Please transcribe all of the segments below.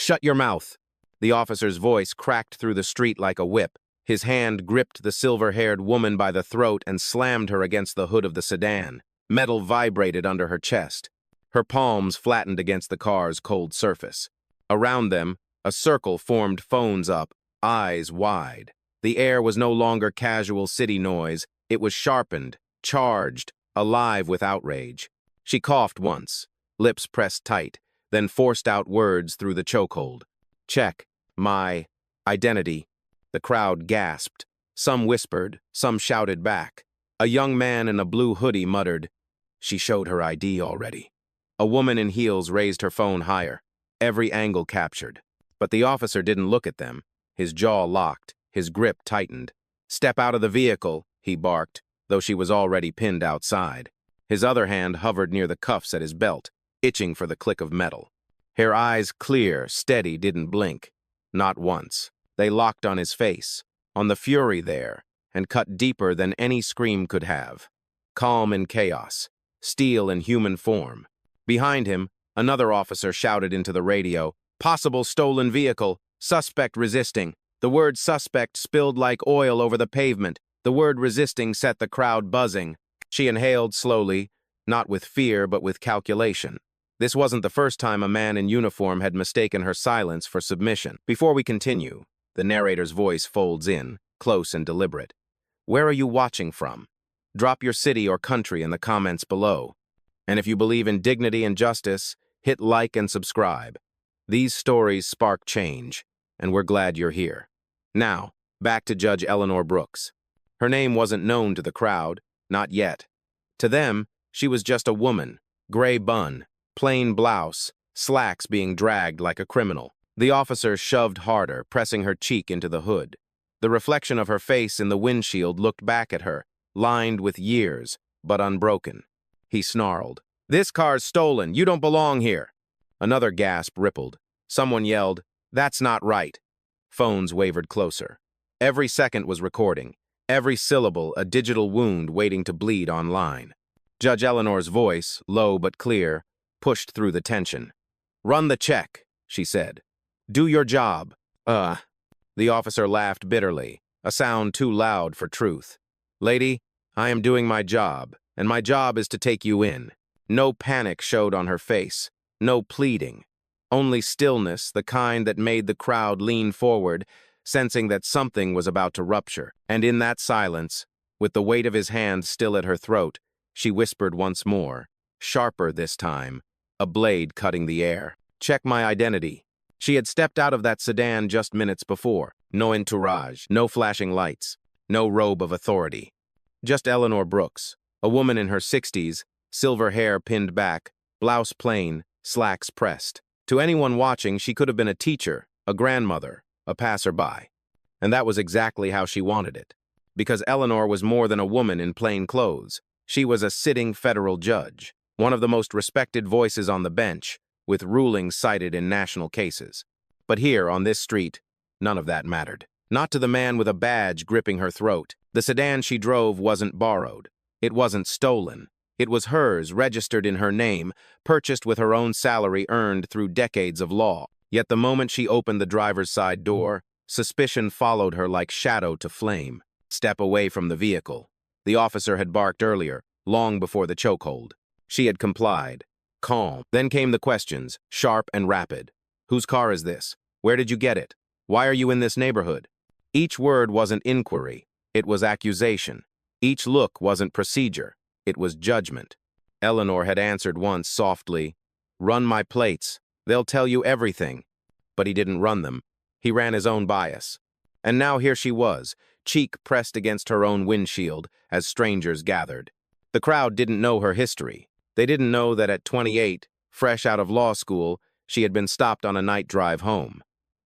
Shut your mouth. The officer's voice cracked through the street like a whip. His hand gripped the silver-haired woman by the throat and slammed her against the hood of the sedan. Metal vibrated under her chest. Her palms flattened against the car's cold surface. Around them, a circle formed, phones up, eyes wide. The air was no longer casual city noise. It was sharpened, charged, alive with outrage. She coughed once, lips pressed tight, then forced out words through the chokehold. Check. My identity. The crowd gasped. Some whispered, some shouted back. A young man in a blue hoodie muttered, "She showed her ID already." A woman in heels raised her phone higher, every angle captured. But the officer didn't look at them. His jaw locked, his grip tightened. "Step out of the vehicle," he barked, though she was already pinned outside. His other hand hovered near the cuffs at his belt, itching for the click of metal. Her eyes, clear, steady, didn't blink. Not once. They locked on his face, on the fury there, and cut deeper than any scream could have. Calm in chaos, steel in human form. Behind him, another officer shouted into the radio, "Possible stolen vehicle, suspect resisting." The word suspect spilled like oil over the pavement. The word resisting set the crowd buzzing. She inhaled slowly, not with fear but with calculation. This wasn't the first time a man in uniform had mistaken her silence for submission. Before we continue, the narrator's voice folds in, close and deliberate. Where are you watching from? Drop your city or country in the comments below. And if you believe in dignity and justice, hit like and subscribe. These stories spark change, and we're glad you're here. Now, back to Judge Eleanor Brooks. Her name wasn't known to the crowd, not yet. To them, she was just a woman, gray bun, plain blouse, slacks being dragged like a criminal. The officer shoved harder, pressing her cheek into the hood. The reflection of her face in the windshield looked back at her, lined with years, but unbroken. He snarled, "This car's stolen. You don't belong here." Another gasp rippled. Someone yelled, "That's not right." Phones wavered closer. Every second was recording, every syllable a digital wound waiting to bleed online. Judge Eleanor's voice, low but clear, pushed through the tension. "Run the check," she said. "Do your job." The officer laughed bitterly, a sound too loud for truth. "Lady, I am doing my job, and my job is to take you in." No panic showed on her face, no pleading. Only stillness, the kind that made the crowd lean forward, sensing that something was about to rupture. And in that silence, with the weight of his hand still at her throat, she whispered once more, sharper this time, a blade cutting the air. "Check my identity." She had stepped out of that sedan just minutes before. No entourage, no flashing lights, no robe of authority. Just Eleanor Brooks, a woman in her 60s, silver hair pinned back, blouse plain, slacks pressed. To anyone watching, she could have been a teacher, a grandmother, a passerby. And that was exactly how she wanted it. Because Eleanor was more than a woman in plain clothes. She was a sitting federal judge, one of the most respected voices on the bench, with rulings cited in national cases. But here, on this street, none of that mattered. Not to the man with a badge gripping her throat. The sedan she drove wasn't borrowed. It wasn't stolen. It was hers, registered in her name, purchased with her own salary earned through decades of law. Yet the moment she opened the driver's side door, suspicion followed her like shadow to flame. "Step away from the vehicle." The officer had barked earlier, long before the chokehold. She had complied. Calm. Then came the questions, sharp and rapid. "Whose car is this? Where did you get it? Why are you in this neighborhood?" Each word wasn't inquiry. It was accusation. Each look wasn't procedure. It was judgment. Eleanor had answered once softly, "Run my plates. They'll tell you everything." But he didn't run them. He ran his own bias. And now here she was, cheek pressed against her own windshield, as strangers gathered. The crowd didn't know her history. They didn't know that at 28, fresh out of law school, she had been stopped on a night drive home.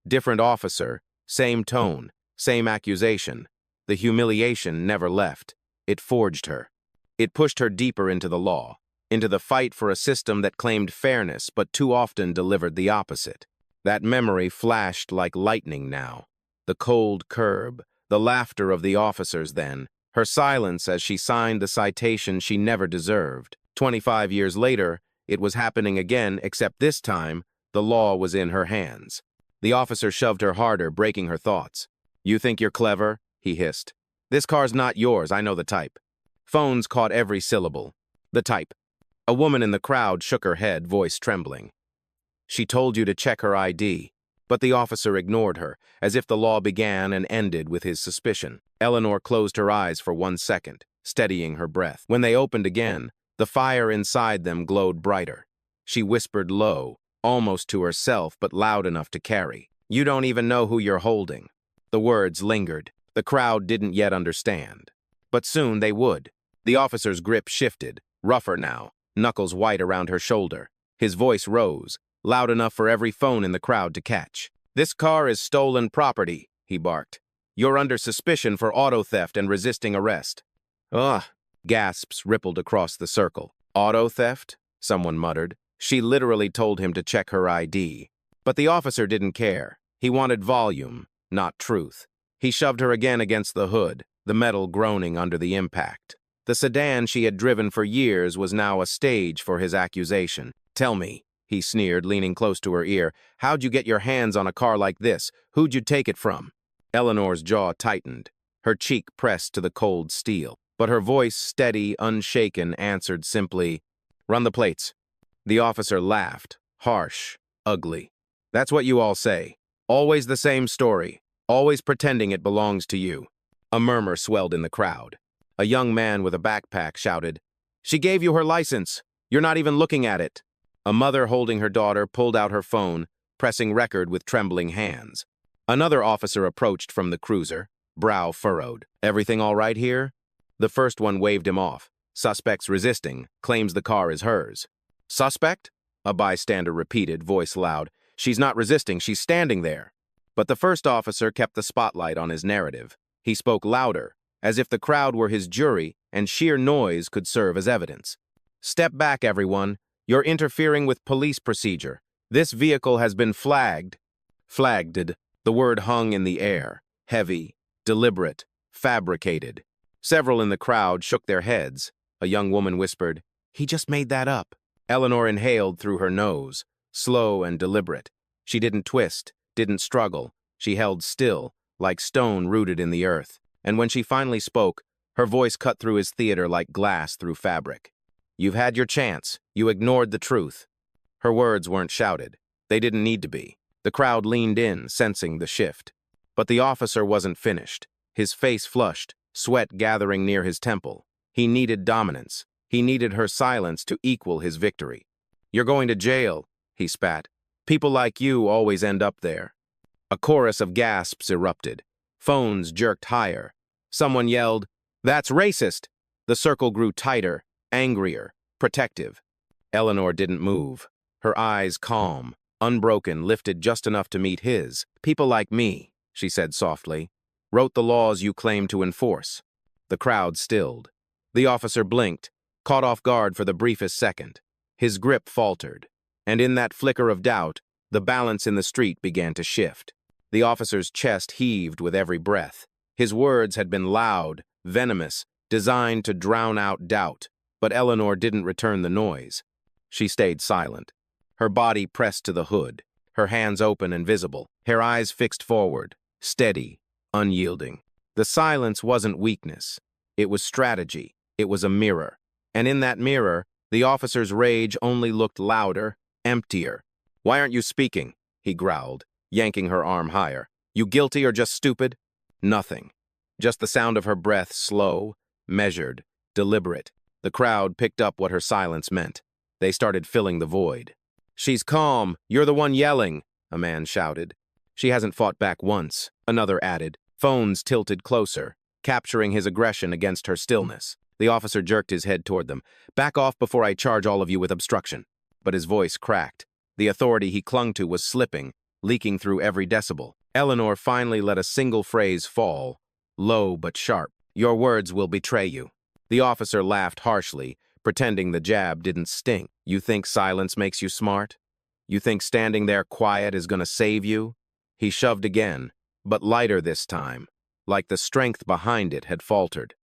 Different officer, same tone, same accusation. The humiliation never left. It forged her. It pushed her deeper into the law, into the fight for a system that claimed fairness but too often delivered the opposite. That memory flashed like lightning now. The cold curb, the laughter of the officers then, her silence as she signed the citation she never deserved. 25 years later, it was happening again, except this time, the law was in her hands. The officer shoved her harder, breaking her thoughts. You think you're clever? He hissed. This car's not yours, I know the type. Phones caught every syllable. The type. A woman in the crowd shook her head, voice trembling. She told you to check her ID. But the officer ignored her, as if the law began and ended with his suspicion. Eleanor closed her eyes for 1 second, steadying her breath. When they opened again, the fire inside them glowed brighter. She whispered low, almost to herself, but loud enough to carry. You don't even know who you're holding. The words lingered. The crowd didn't yet understand. But soon they would. The officer's grip shifted, rougher now, knuckles white around her shoulder. His voice rose, loud enough for every phone in the crowd to catch. This car is stolen property, he barked. You're under suspicion for auto theft and resisting arrest. Ugh, gasps rippled across the circle. Auto theft? Someone muttered. She literally told him to check her ID. But the officer didn't care. He wanted volume, not truth. He shoved her again against the hood, the metal groaning under the impact. The sedan she had driven for years was now a stage for his accusation. Tell me, he sneered, leaning close to her ear, how'd you get your hands on a car like this? Who'd you take it from? Eleanor's jaw tightened, her cheek pressed to the cold steel. But her voice, steady, unshaken, answered simply, Run the plates. The officer laughed, harsh, ugly. That's what you all say. Always the same story, always pretending it belongs to you. A murmur swelled in the crowd. A young man with a backpack shouted, She gave you her license. You're not even looking at it. A mother holding her daughter pulled out her phone, pressing record with trembling hands. Another officer approached from the cruiser, brow furrowed. Everything all right here? The first one waved him off. Suspect's resisting, claims the car is hers. Suspect? A bystander repeated, voice loud. She's not resisting, she's standing there. But the first officer kept the spotlight on his narrative. He spoke louder, as if the crowd were his jury and sheer noise could serve as evidence. Step back, everyone. You're interfering with police procedure. This vehicle has been flagged. Flagged. The word hung in the air. Heavy, deliberate, fabricated. Several in the crowd shook their heads. A young woman whispered, He just made that up. Eleanor inhaled through her nose, slow and deliberate. She didn't twist, didn't struggle. She held still, like stone rooted in the earth. And when she finally spoke, her voice cut through his theater like glass through fabric. You've had your chance. You ignored the truth. Her words weren't shouted. They didn't need to be. The crowd leaned in, sensing the shift. But the officer wasn't finished. His face flushed, sweat gathering near his temple. He needed dominance. He needed her silence to equal his victory. You're going to jail, he spat. People like you always end up there. A chorus of gasps erupted. Phones jerked higher. Someone yelled, That's racist! The circle grew tighter, angrier, protective. Eleanor didn't move. Her eyes calm, unbroken, lifted just enough to meet his. People like me, she said softly, wrote the laws you claim to enforce. The crowd stilled. The officer blinked, caught off guard for the briefest second. His grip faltered, and in that flicker of doubt, the balance in the street began to shift. The officer's chest heaved with every breath. His words had been loud, venomous, designed to drown out doubt, but Eleanor didn't return the noise. She stayed silent, her body pressed to the hood, her hands open and visible, her eyes fixed forward, steady, unyielding. The silence wasn't weakness. It was strategy. It was a mirror. And in that mirror, the officer's rage only looked louder, emptier. Why aren't you speaking? He growled, yanking her arm higher. You guilty or just stupid? Nothing. Just the sound of her breath, slow, measured, deliberate. The crowd picked up what her silence meant. They started filling the void. She's calm. You're the one yelling, a man shouted. She hasn't fought back once, another added. Phones tilted closer, capturing his aggression against her stillness. The officer jerked his head toward them. Back off before I charge all of you with obstruction. But his voice cracked. The authority he clung to was slipping, leaking through every decibel. Eleanor finally let a single phrase fall, low but sharp. Your words will betray you. The officer laughed harshly, pretending the jab didn't sting. You think silence makes you smart? You think standing there quiet is gonna save you? He shoved again, but lighter this time, like the strength behind it had faltered.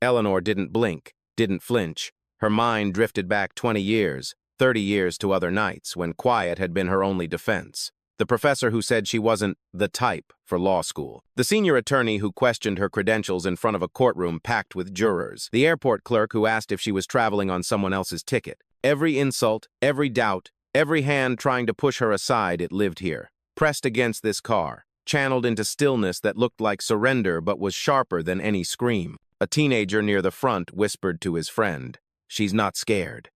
Eleanor didn't blink, didn't flinch. Her mind drifted back 20 years, 30 years to other nights when quiet had been her only defense. The professor who said she wasn't the type for law school. The senior attorney who questioned her credentials in front of a courtroom packed with jurors. The airport clerk who asked if she was traveling on someone else's ticket. Every insult, every doubt, every hand trying to push her aside, it lived here. Pressed against this car, channeled into stillness that looked like surrender but was sharper than any scream. A teenager near the front whispered to his friend, "She's not scared."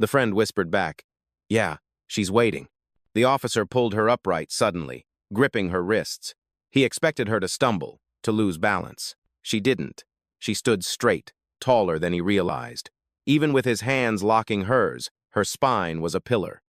The friend whispered back, "Yeah, she's waiting." The officer pulled her upright suddenly, gripping her wrists. He expected her to stumble, to lose balance. She didn't. She stood straight, taller than he realized. Even with his hands locking hers, her spine was a pillar.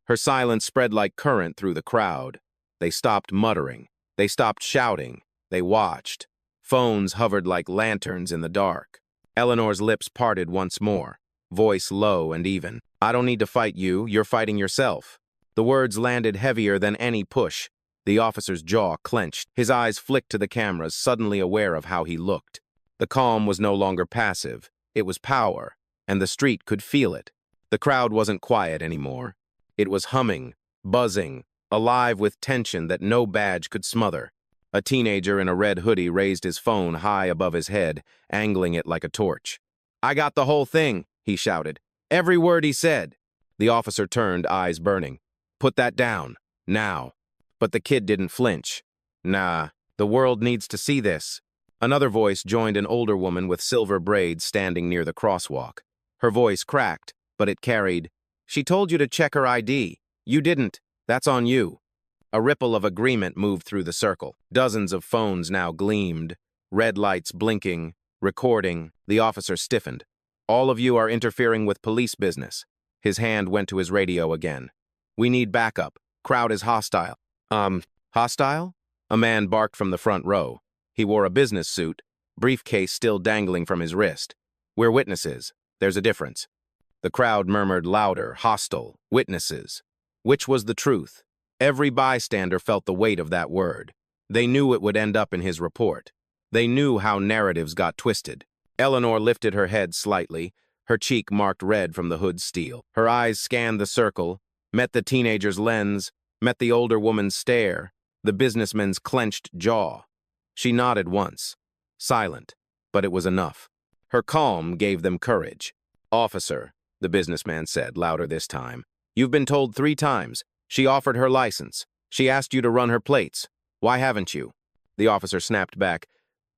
Her silence spread like current through the crowd. They stopped muttering. They stopped shouting. They watched. Phones hovered like lanterns in the dark. Eleanor's lips parted once more, voice low and even. "I don't need to fight you, you're fighting yourself." The words landed heavier than any push. The officer's jaw clenched. His eyes flicked to the cameras, suddenly aware of how he looked. The calm was no longer passive. It was power, and the street could feel it. The crowd wasn't quiet anymore. It was humming, buzzing, alive with tension that no badge could smother. A teenager in a red hoodie raised his phone high above his head, angling it like a torch. "I got the whole thing," he shouted. "Every word he said." The officer turned, eyes burning. "Put that down, now." But the kid didn't flinch. "Nah, the world needs to see this." Another voice joined an older woman with silver braids standing near the crosswalk. Her voice cracked, but it carried, "She told you to check her ID. You didn't. That's on you." A ripple of agreement moved through the circle. Dozens of phones now gleamed, red lights blinking, recording. The officer stiffened. "All of you are interfering with police business." His hand went to his radio again. "We need backup. Crowd is hostile." Hostile? A man barked from the front row. He wore a business suit, briefcase still dangling from his wrist. "We're witnesses. There's a difference." The crowd murmured louder, hostile, witnesses. Which was the truth? Every bystander felt the weight of that word. They knew it would end up in his report. They knew how narratives got twisted. Eleanor lifted her head slightly, her cheek marked red from the hood's steel. Her eyes scanned the circle, met the teenager's lens, met the older woman's stare, the businessman's clenched jaw. She nodded once, silent, but it was enough. Her calm gave them courage. "Officer," the businessman said, louder this time, "you've been told 3 times. She offered her license. She asked you to run her plates. Why haven't you?" The officer snapped back,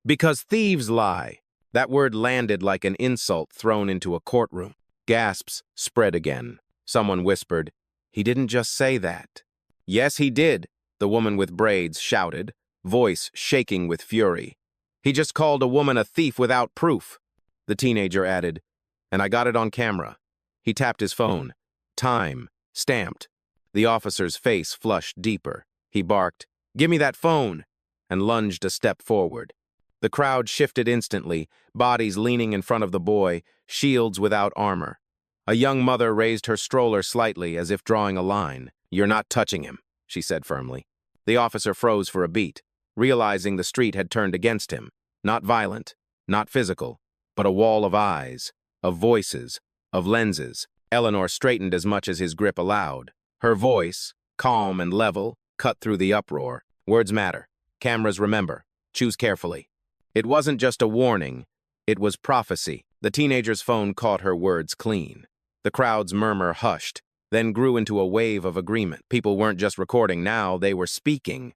"Because thieves lie." That word landed like an insult thrown into a courtroom. Gasps spread again. Someone whispered, "He didn't just say that." "Yes, he did," the woman with braids shouted, voice shaking with fury. "He just called a woman a thief without proof." The teenager added, "And I got it on camera." He tapped his phone. Time. Stamped. The officer's face flushed deeper. He barked, "Give me that phone," and lunged a step forward. The crowd shifted instantly, bodies leaning in front of the boy, shields without armor. A young mother raised her stroller slightly as if drawing a line. "You're not touching him," she said firmly. The officer froze for a beat, realizing the street had turned against him. Not violent, not physical, but a wall of eyes, of voices, of lenses. Eleanor straightened as much as his grip allowed. Her voice, calm and level, cut through the uproar. "Words matter. Cameras remember. Choose carefully." It wasn't just a warning. It was prophecy. The teenager's phone caught her words clean. The crowd's murmur hushed, then grew into a wave of agreement. People weren't just recording now, they were speaking.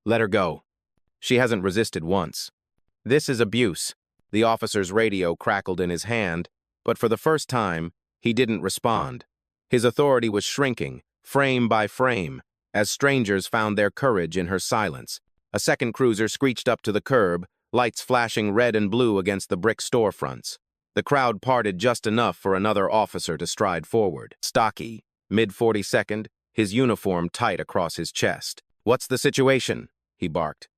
"Let her go. She hasn't resisted once." "This is abuse." The officer's radio crackled in his hand, but for the first time, he didn't respond. His authority was shrinking, frame by frame, as strangers found their courage in her silence. A second cruiser screeched up to the curb, lights flashing red and blue against the brick storefronts. The crowd parted just enough for another officer to stride forward. Stocky, mid-42nd, his uniform tight across his chest. "What's the situation?" he barked.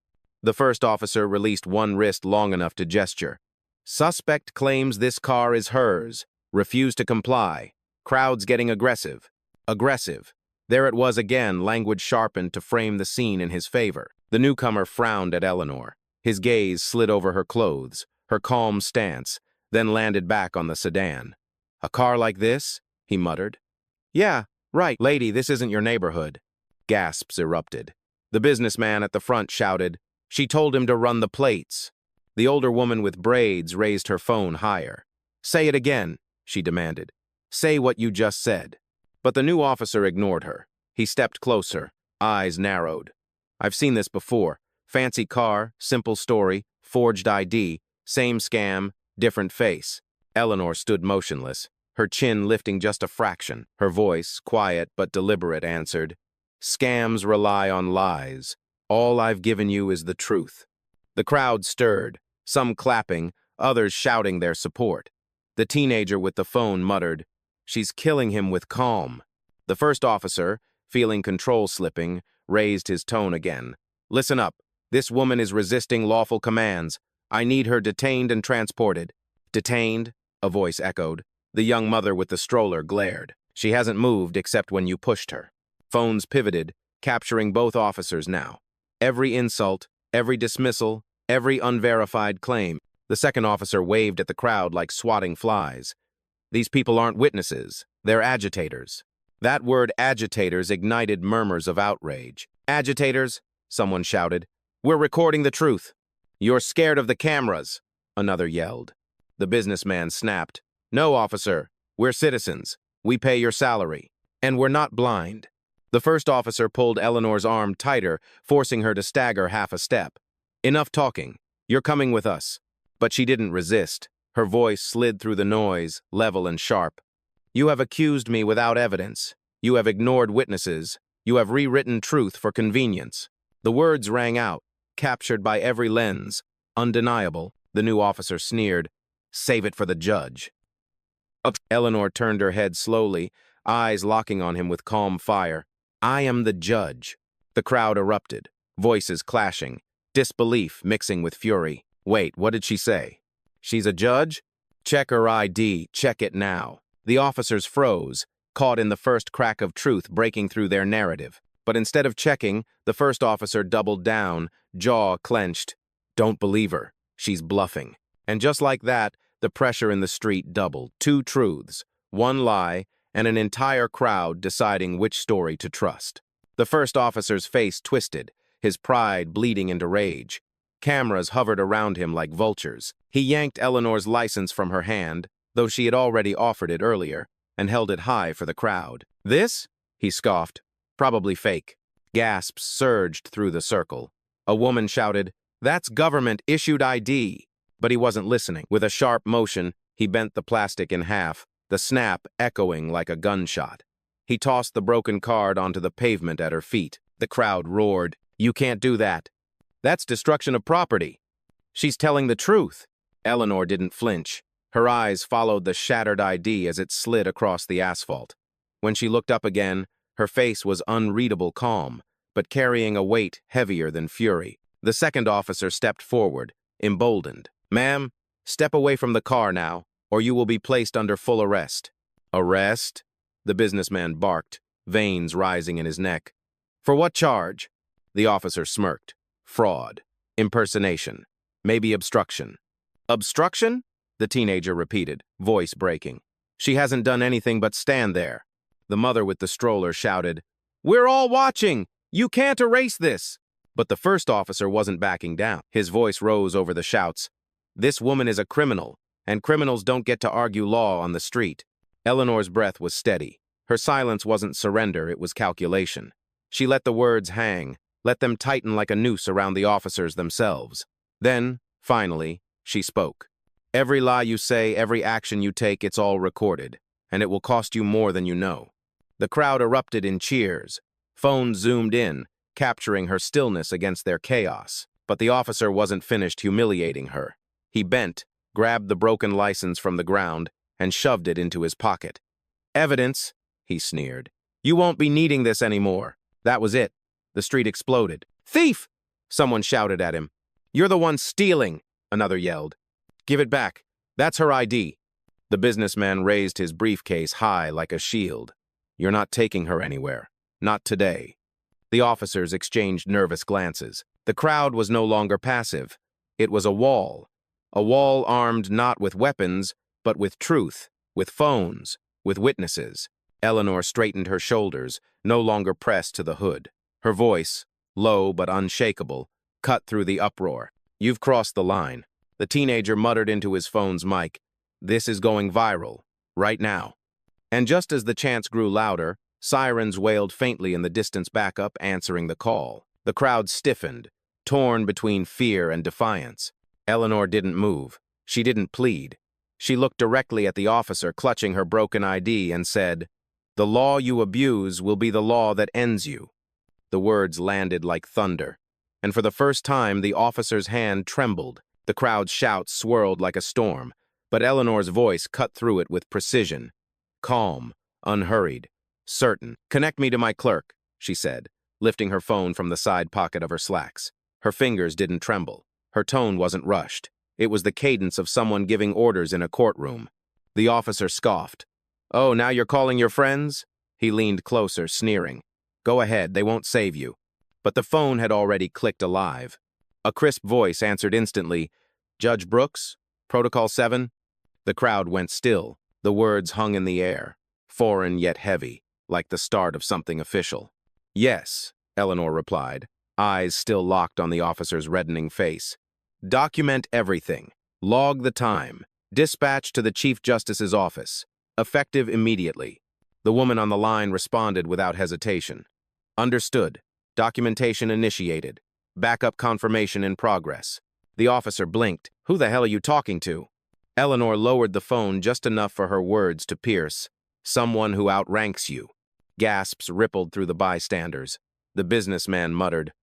The first officer released one wrist long enough to gesture. "Suspect claims this car is hers. Refuse to comply. Crowd's getting aggressive." Aggressive. There it was again, language sharpened to frame the scene in his favor. The newcomer frowned at Eleanor. His gaze slid over her clothes, her calm stance, then landed back on the sedan. "A car like this?" he muttered. "Yeah, right, lady, this isn't your neighborhood." Gasps erupted. The businessman at the front shouted, "She told him to run the plates." The older woman with braids raised her phone higher. "Say it again," she demanded. "Say what you just said." But the new officer ignored her. He stepped closer, eyes narrowed. "I've seen this before. Fancy car, simple story, forged ID, same scam, different face." Eleanor stood motionless, her chin lifting just a fraction. Her voice, quiet but deliberate, answered, "Scams rely on lies. All I've given you is the truth." The crowd stirred, some clapping, others shouting their support. The teenager with the phone muttered, "She's killing him with calm." The first officer, feeling control slipping, raised his tone again. "Listen up. This woman is resisting lawful commands. I need her detained and transported." "Detained?" a voice echoed. The young mother with the stroller glared. "She hasn't moved except when you pushed her." Phones pivoted, capturing both officers now. Every insult, every dismissal, every unverified claim. The second officer waved at the crowd like swatting flies. "These people aren't witnesses. They're agitators." That word agitators ignited murmurs of outrage. "Agitators?" someone shouted. "We're recording the truth." "You're scared of the cameras," another yelled. The businessman snapped. "No, officer. We're citizens. We pay your salary. And we're not blind." The first officer pulled Eleanor's arm tighter, forcing her to stagger half a step. "Enough talking. You're coming with us." But she didn't resist. Her voice slid through the noise, level and sharp. "You have accused me without evidence. You have ignored witnesses. You have rewritten truth for convenience." The words rang out, captured by every lens. "Undeniable," the new officer sneered. "Save it for the judge." Eleanor turned her head slowly, eyes locking on him with calm fire. "I am the judge." The crowd erupted, voices clashing, disbelief mixing with fury. "Wait, what did she say? She's a judge? Check her ID, check it now." The officers froze, caught in the first crack of truth breaking through their narrative. But instead of checking, the first officer doubled down, jaw clenched. "Don't believe her. She's bluffing." And just like that, the pressure in the street doubled. Two truths, one lie, and an entire crowd deciding which story to trust. The first officer's face twisted, his pride bleeding into rage. Cameras hovered around him like vultures. He yanked Eleanor's license from her hand, though she had already offered it earlier, and held it high for the crowd. "This?" he scoffed. "Probably fake." Gasps surged through the circle. A woman shouted, "That's government-issued ID." But he wasn't listening. With a sharp motion, he bent the plastic in half, the snap echoing like a gunshot. He tossed the broken card onto the pavement at her feet. The crowd roared, "You can't do that. That's destruction of property." "She's telling the truth." Eleanor didn't flinch. Her eyes followed the shattered ID as it slid across the asphalt. When she looked up again, her face was unreadable calm, but carrying a weight heavier than fury. The second officer stepped forward, emboldened. "Ma'am, step away from the car now, or you will be placed under full arrest." "Arrest?" the businessman barked, veins rising in his neck. "For what charge?" The officer smirked. "Fraud. Impersonation. Maybe obstruction." "Obstruction?" the teenager repeated, voice breaking. "She hasn't done anything but stand there." The mother with the stroller shouted, "We're all watching! You can't erase this!" But the first officer wasn't backing down. His voice rose over the shouts. "This woman is a criminal, and criminals don't get to argue law on the street." Eleanor's breath was steady. Her silence wasn't surrender, it was calculation. She let the words hang, let them tighten like a noose around the officers themselves. Then, finally, she spoke. "Every lie you say, every action you take, it's all recorded, and it will cost you more than you know." The crowd erupted in cheers. Phones zoomed in, capturing her stillness against their chaos. But the officer wasn't finished humiliating her. He bent, grabbed the broken license from the ground, and shoved it into his pocket. "Evidence," he sneered. "You won't be needing this anymore." That was it. The street exploded. "Thief!" someone shouted at him. "You're the one stealing," another yelled. "Give it back. That's her ID." The businessman raised his briefcase high like a shield. "You're not taking her anywhere. Not today." The officers exchanged nervous glances. The crowd was no longer passive. It was a wall armed not with weapons, but with truth, with phones, with witnesses. Eleanor straightened her shoulders, no longer pressed to the hood. Her voice, low but unshakable, cut through the uproar. "You've crossed the line." The teenager muttered into his phone's mic, "This is going viral. Right now." And just as the chants grew louder, sirens wailed faintly in the distance backup, answering the call. The crowd stiffened, torn between fear and defiance. Eleanor didn't move. She didn't plead. She looked directly at the officer clutching her broken ID and said, "The law you abuse will be the law that ends you." The words landed like thunder, and for the first time the officer's hand trembled. The crowd's shouts swirled like a storm, but Eleanor's voice cut through it with precision. Calm, unhurried, certain. "Connect me to my clerk," she said, lifting her phone from the side pocket of her slacks. Her fingers didn't tremble. Her tone wasn't rushed. It was the cadence of someone giving orders in a courtroom. The officer scoffed. "Oh, now you're calling your friends?" He leaned closer, sneering. "Go ahead, they won't save you." But the phone had already clicked alive. A crisp voice answered instantly, "Judge Brooks? Protocol 7? The crowd went still. The words hung in the air, foreign yet heavy, like the start of something official. "Yes," Eleanor replied, eyes still locked on the officer's reddening face. "Document everything. Log the time. Dispatch to the Chief Justice's office. Effective immediately." The woman on the line responded without hesitation. "Understood. Documentation initiated. Backup confirmation in progress." The officer blinked. "Who the hell are you talking to?" Eleanor lowered the phone just enough for her words to pierce. "Someone who outranks you." Gasps rippled through the bystanders. The businessman muttered,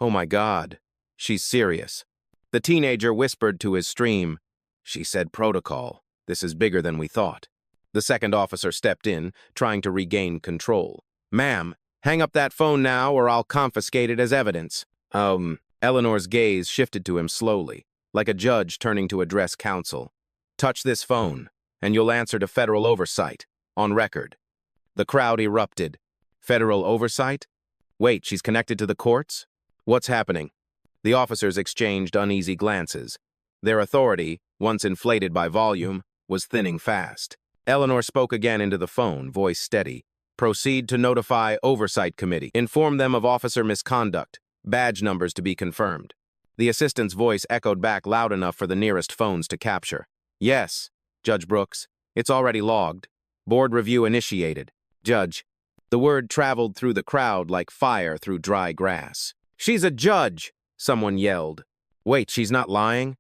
"Oh my God, she's serious." The teenager whispered to his stream, "She said protocol. This is bigger than we thought." The second officer stepped in, trying to regain control. "Ma'am, hang up that phone now or I'll confiscate it as evidence." Eleanor's gaze shifted to him slowly, like a judge turning to address counsel. "Touch this phone, and you'll answer to federal oversight, on record." The crowd erupted. "Federal oversight? Wait, she's connected to the courts? What's happening?" The officers exchanged uneasy glances. Their authority, once inflated by volume, was thinning fast. Eleanor spoke again into the phone, voice steady. "Proceed to notify Oversight Committee. Inform them of officer misconduct. Badge numbers to be confirmed." The assistant's voice echoed back loud enough for the nearest phones to capture. "Yes, Judge Brooks. It's already logged. Board review initiated. Judge." The word traveled through the crowd like fire through dry grass. "She's a judge!" someone yelled. "Wait, she's not lying?"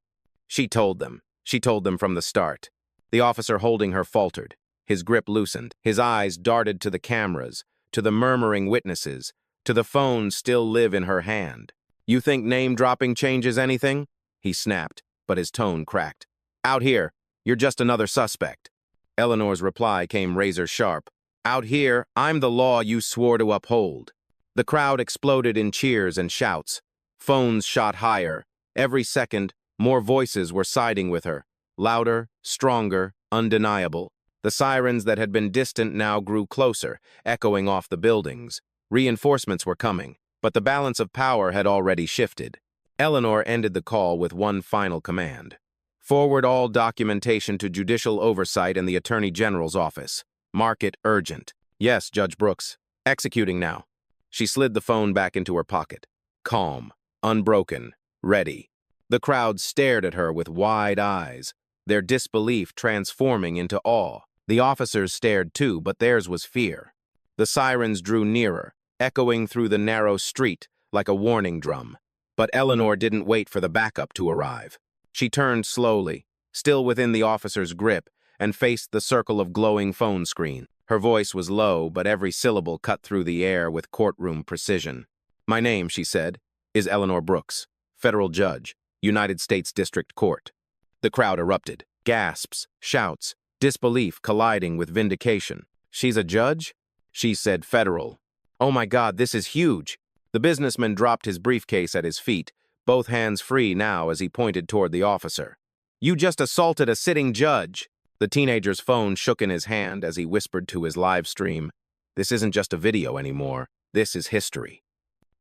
She told them. She told them from the start. The officer holding her faltered. His grip loosened. His eyes darted to the cameras, to the murmuring witnesses, to the phone still live in her hand. "You think name-dropping changes anything?" he snapped, but his tone cracked. "Out here, you're just another suspect." Eleanor's reply came razor-sharp. "Out here, I'm the law you swore to uphold." The crowd exploded in cheers and shouts. Phones shot higher. Every second, more voices were siding with her. Louder, stronger, undeniable. The sirens that had been distant now grew closer, echoing off the buildings. Reinforcements were coming, but the balance of power had already shifted. Eleanor ended the call with one final command. "Forward all documentation to judicial oversight in the Attorney General's office. Mark it urgent." "Yes, Judge Brooks. Executing now." She slid the phone back into her pocket. Calm, unbroken, ready. The crowd stared at her with wide eyes, their disbelief transforming into awe. The officers stared too, but theirs was fear. The sirens drew nearer, echoing through the narrow street like a warning drum. But Eleanor didn't wait for the backup to arrive. She turned slowly, still within the officer's grip, and faced the circle of glowing phone screen. Her voice was low, but every syllable cut through the air with courtroom precision. "My name," she said, "is Eleanor Brooks, federal judge, United States District Court." The crowd erupted. Gasps, shouts, disbelief colliding with vindication. "She's a judge?" She said federal. "Oh my God, this is huge." The businessman dropped his briefcase at his feet, both hands free now as he pointed toward the officer. "You just assaulted a sitting judge." The teenager's phone shook in his hand as he whispered to his live stream, "This isn't just a video anymore. This is history."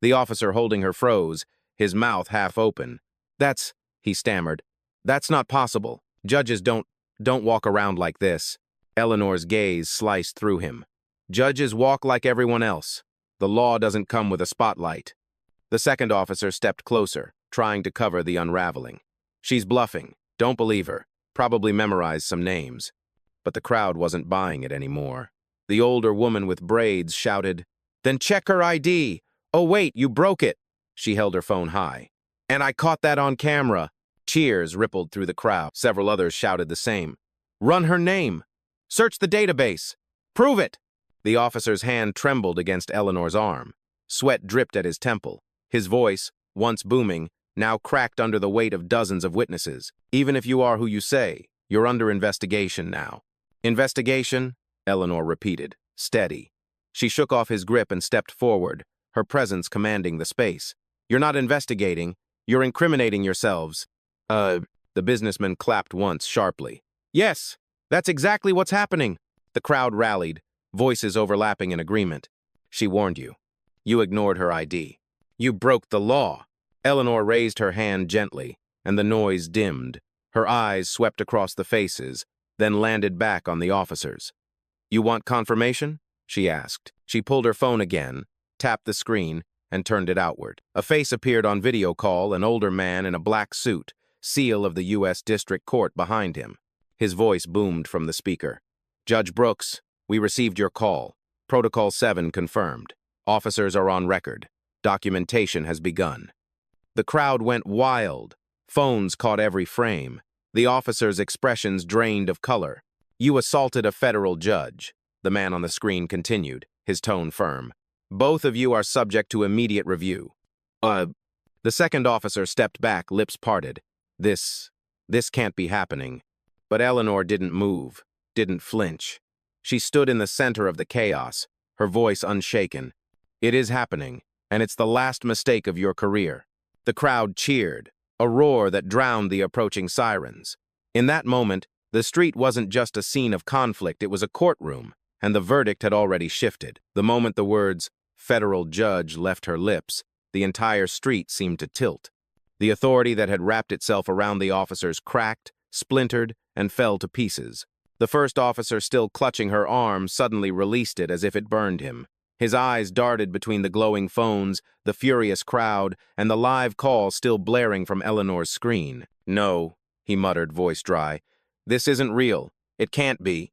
The officer holding her froze, his mouth half open. He stammered. "That's not possible. Judges don't walk around like this." Eleanor's gaze sliced through him. "Judges walk like everyone else. The law doesn't come with a spotlight. The second officer stepped closer, trying to cover the unraveling. She's bluffing. Don't believe her. Probably memorized some names. But the crowd wasn't buying it anymore. The older woman with braids shouted, "Then check her ID! Oh wait, you broke it!" She held her phone high. "And I caught that on camera!" Cheers rippled through the crowd. Several others shouted the same. "Run her name! Search the database! Prove it!" The officer's hand trembled against Eleanor's arm. Sweat dripped at his temple. His voice, once booming, now cracked under the weight of dozens of witnesses. "Even if you are who you say, you're under investigation now." "Investigation?" Eleanor repeated, steady. She shook off his grip and stepped forward, her presence commanding the space. "You're not investigating. You're incriminating yourselves." The businessman clapped once, sharply. "Yes, that's exactly what's happening." The crowd rallied, voices overlapping in agreement. "She warned you. You ignored her ID. You broke the law." Eleanor raised her hand gently, and the noise dimmed. Her eyes swept across the faces, then landed back on the officers. "You want confirmation?" she asked. She pulled her phone again, tapped the screen, and turned it outward. A face appeared on video call, an older man in a black suit, seal of the U.S. District Court behind him. His voice boomed from the speaker. "Judge Brooks, we received your call. Protocol 7 confirmed. Officers are on record. Documentation has begun." The crowd went wild. Phones caught every frame. The officers' expressions drained of color. "You assaulted a federal judge," the man on the screen continued, his tone firm. "Both of you are subject to immediate review." The second officer stepped back, lips parted. This can't be happening." But Eleanor didn't move, didn't flinch. She stood in the center of the chaos, her voice unshaken. "It is happening, and it's the last mistake of your career." The crowd cheered, a roar that drowned the approaching sirens. In that moment, the street wasn't just a scene of conflict, it was a courtroom, and the verdict had already shifted. The moment the words, "federal judge," left her lips, the entire street seemed to tilt. The authority that had wrapped itself around the officers cracked, splintered, and fell to pieces. The first officer, still clutching her arm, suddenly released it as if it burned him. His eyes darted between the glowing phones, the furious crowd, and the live call still blaring from Eleanor's screen. "No," he muttered, voice dry. "This isn't real. It can't be."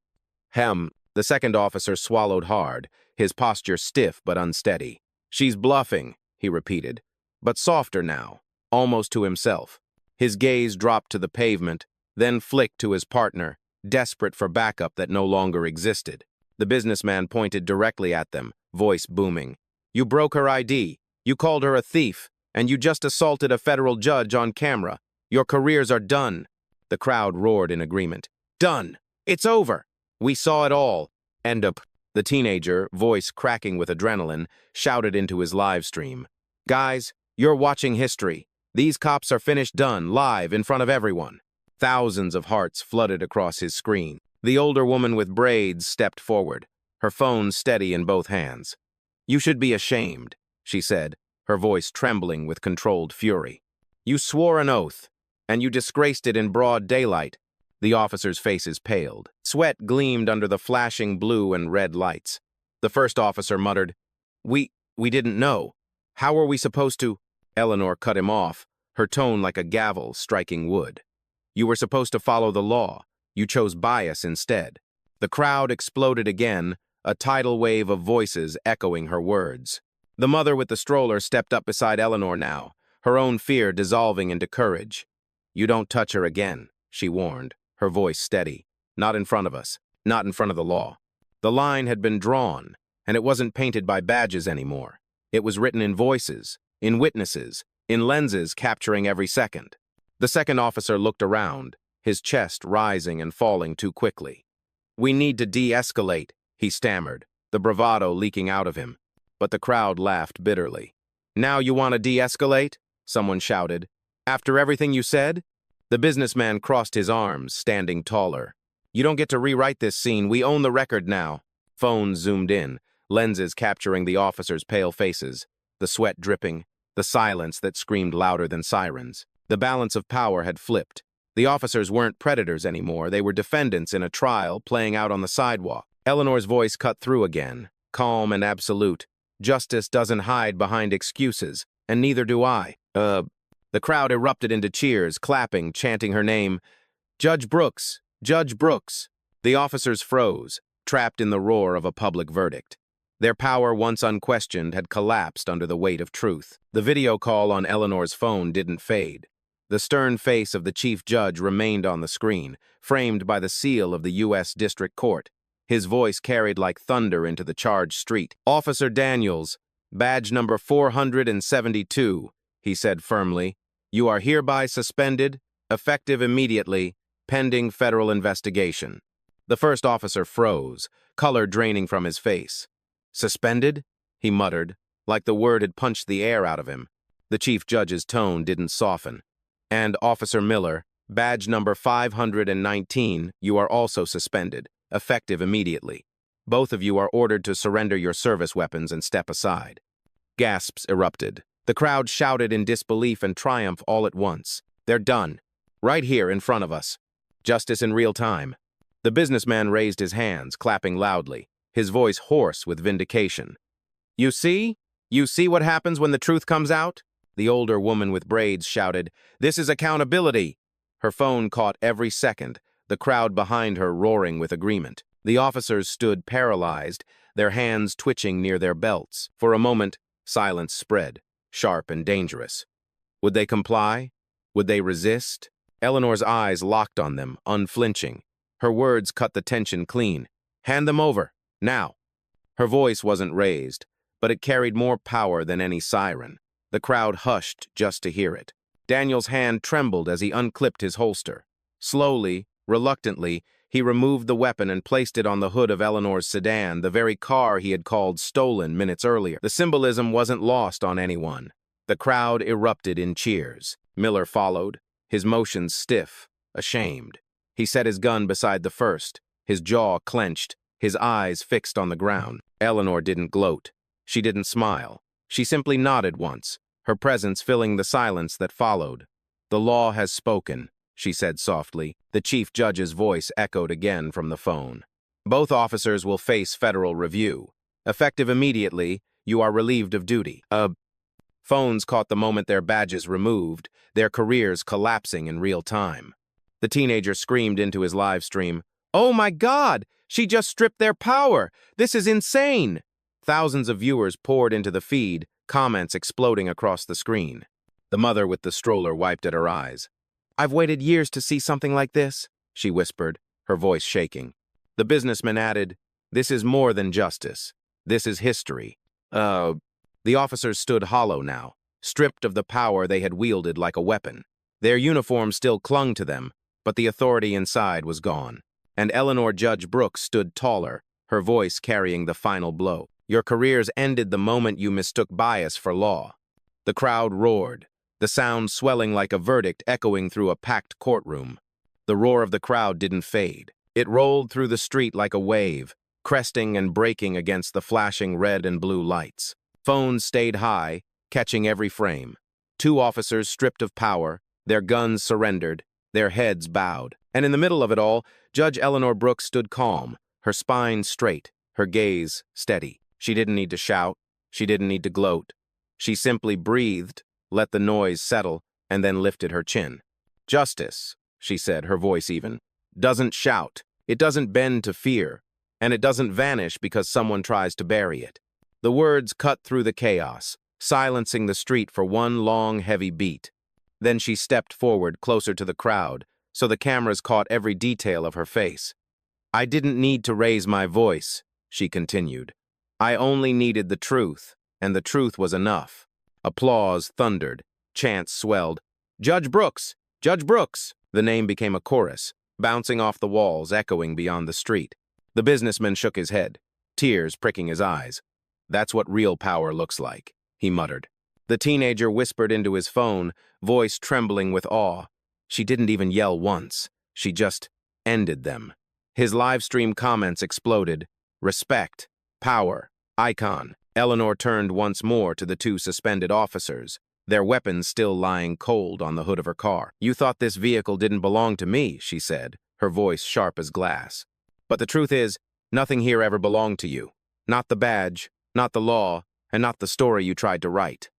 The second officer swallowed hard, his posture stiff but unsteady. "She's bluffing," he repeated, but softer now, almost to himself. His gaze dropped to the pavement, then flicked to his partner, desperate for backup that no longer existed. The businessman pointed directly at them, voice booming. "You broke her ID, you called her a thief, and you just assaulted a federal judge on camera. Your careers are done." The crowd roared in agreement. "Done! It's over! We saw it all!" "End up." The teenager, voice cracking with adrenaline, shouted into his live stream. "Guys, you're watching history. These cops are finished done, live, in front of everyone." Thousands of hearts flooded across his screen. The older woman with braids stepped forward, her phone steady in both hands. "You should be ashamed," she said, her voice trembling with controlled fury. "You swore an oath, and you disgraced it in broad daylight." The officers' faces paled. Sweat gleamed under the flashing blue and red lights. The first officer muttered, We didn't know. How were we supposed to?" Eleanor cut him off, her tone like a gavel striking wood. "You were supposed to follow the law. You chose bias instead." The crowd exploded again, a tidal wave of voices echoing her words. The mother with the stroller stepped up beside Eleanor now, her own fear dissolving into courage. "You don't touch her again," she warned, her voice steady. "Not in front of us. Not in front of the law." The line had been drawn, and it wasn't painted by badges anymore. It was written in voices, in witnesses, in lenses capturing every second. The second officer looked around, his chest rising and falling too quickly. "We need to de-escalate," he stammered, the bravado leaking out of him. But the crowd laughed bitterly. "Now you want to de-escalate?" someone shouted. "After everything you said?" The businessman crossed his arms, standing taller. "You don't get to rewrite this scene. We own the record now." Phones zoomed in, lenses capturing the officers' pale faces, the sweat dripping, the silence that screamed louder than sirens. The balance of power had flipped. The officers weren't predators anymore. They were defendants in a trial playing out on the sidewalk. Eleanor's voice cut through again, calm and absolute. Justice doesn't hide behind excuses, and neither do I. The crowd erupted into cheers, clapping, chanting her name. Judge Brooks! Judge Brooks! The officers froze, trapped in the roar of a public verdict. Their power, once unquestioned, had collapsed under the weight of truth. The video call on Eleanor's phone didn't fade. The stern face of the chief judge remained on the screen, framed by the seal of the U.S. District Court. His voice carried like thunder into the charged street. "Officer Daniels, badge number 472, he said firmly. You are hereby suspended, effective immediately, pending federal investigation." The first officer froze, color draining from his face. "Suspended?" he muttered, like the word had punched the air out of him. The chief judge's tone didn't soften. "And Officer Miller, badge number 519, you are also suspended, effective immediately. Both of you are ordered to surrender your service weapons and step aside." Gasps erupted. The crowd shouted in disbelief and triumph all at once. "They're done. Right here in front of us. Justice in real time." The businessman raised his hands, clapping loudly, his voice hoarse with vindication. You see? You see what happens when the truth comes out?" The older woman with braids shouted, "This is accountability." Her phone caught every second, the crowd behind her roaring with agreement. The officers stood paralyzed, their hands twitching near their belts. For a moment, silence spread, sharp and dangerous. Would they comply? Would they resist? Eleanor's eyes locked on them, unflinching. Her words cut the tension clean. "Hand them over, now." Her voice wasn't raised, but it carried more power than any siren. The crowd hushed just to hear it. Daniel's hand trembled as he unclipped his holster. Slowly, reluctantly, he removed the weapon and placed it on the hood of Eleanor's sedan, the very car he had called stolen minutes earlier. The symbolism wasn't lost on anyone. The crowd erupted in cheers. Miller followed, his motions stiff, ashamed. He set his gun beside the first, his jaw clenched, his eyes fixed on the ground. Eleanor didn't gloat. She didn't smile. She simply nodded once, her presence filling the silence that followed. "The law has spoken," she said softly. The chief judge's voice echoed again from the phone. "Both officers will face federal review. Effective immediately, you are relieved of duty." Phones caught the moment their badges removed, their careers collapsing in real time. The teenager screamed into his live stream, "Oh my God! She just stripped their power! This is insane!" Thousands of viewers poured into the feed, comments exploding across the screen. The mother with the stroller wiped at her eyes. "I've waited years to see something like this," she whispered, her voice shaking. The businessman added, "This is more than justice. This is history." The officers stood hollow now, stripped of the power they had wielded like a weapon. Their uniforms still clung to them, but the authority inside was gone. And Eleanor Judge Brooks stood taller, her voice carrying the final blow. "Your careers ended the moment you mistook bias for law." The crowd roared, the sound swelling like a verdict echoing through a packed courtroom. The roar of the crowd didn't fade. It rolled through the street like a wave, cresting and breaking against the flashing red and blue lights. Phones stayed high, catching every frame. Two officers stripped of power, their guns surrendered, their heads bowed. And in the middle of it all, Judge Eleanor Brooks stood calm, her spine straight, her gaze steady. She didn't need to shout. She didn't need to gloat. She simply breathed, let the noise settle, and then lifted her chin. "Justice," she said, her voice even, "doesn't shout. It doesn't bend to fear. And it doesn't vanish because someone tries to bury it." The words cut through the chaos, silencing the street for one long, heavy beat. Then she stepped forward, closer to the crowd, so the cameras caught every detail of her face. "I didn't need to raise my voice," she continued. "I only needed the truth, and the truth was enough." Applause thundered, chants swelled. "Judge Brooks! Judge Brooks!" The name became a chorus, bouncing off the walls, echoing beyond the street. The businessman shook his head, tears pricking his eyes. "That's what real power looks like," he muttered. The teenager whispered into his phone, voice trembling with awe. She didn't even yell once. She just ended them. His live stream comments exploded. Respect. Power. Icon. Eleanor turned once more to the two suspended officers, their weapons still lying cold on the hood of her car. "You thought this vehicle didn't belong to me," she said, her voice sharp as glass. "But the truth is, nothing here ever belonged to you. Not the badge, not the law, and not the story you tried to write.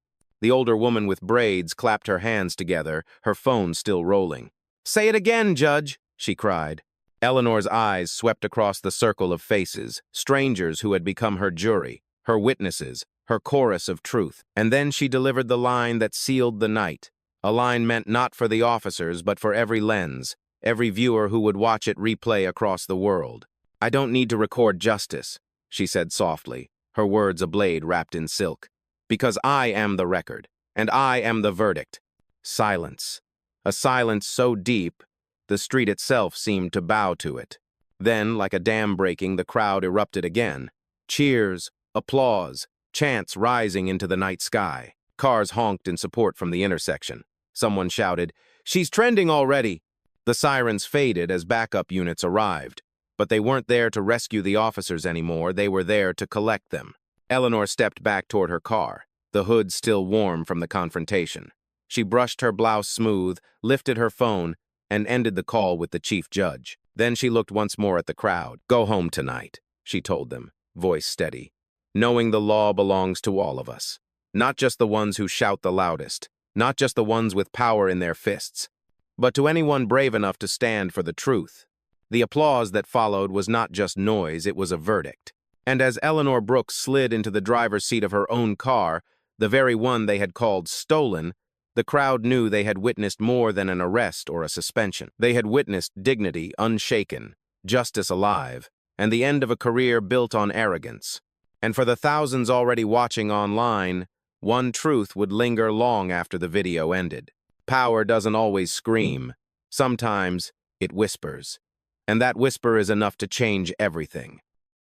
The older woman with braids clapped her hands together, her phone still rolling. "Say it again, Judge," she cried. Eleanor's eyes swept across the circle of faces, strangers who had become her jury, her witnesses, her chorus of truth. And then she delivered the line that sealed the night, a line meant not for the officers but for every lens, every viewer who would watch it replay across the world. "I don't need to record justice," she said softly, her words a blade wrapped in silk. "Because I am the record, and I am the verdict." Silence. A silence so deep, the street itself seemed to bow to it. Then, like a dam breaking, the crowd erupted again. Cheers, applause, chants rising into the night sky. Cars honked in support from the intersection. Someone shouted, "She's trending already!" The sirens faded as backup units arrived, but they weren't there to rescue the officers anymore, they were there to collect them. Eleanor stepped back toward her car, the hood still warm from the confrontation. She brushed her blouse smooth, lifted her phone, and ended the call with the chief judge. Then she looked once more at the crowd. "Go home tonight," she told them, voice steady, "knowing the law belongs to all of us. Not just the ones who shout the loudest, not just the ones with power in their fists, but to anyone brave enough to stand for the truth." The applause that followed was not just noise, it was a verdict. And as Eleanor Brooks slid into the driver's seat of her own car, the very one they had called stolen, the crowd knew they had witnessed more than an arrest or a suspension. They had witnessed dignity unshaken, justice alive, and the end of a career built on arrogance. And for the thousands already watching online, one truth would linger long after the video ended. Power doesn't always scream. Sometimes it whispers. And that whisper is enough to change everything.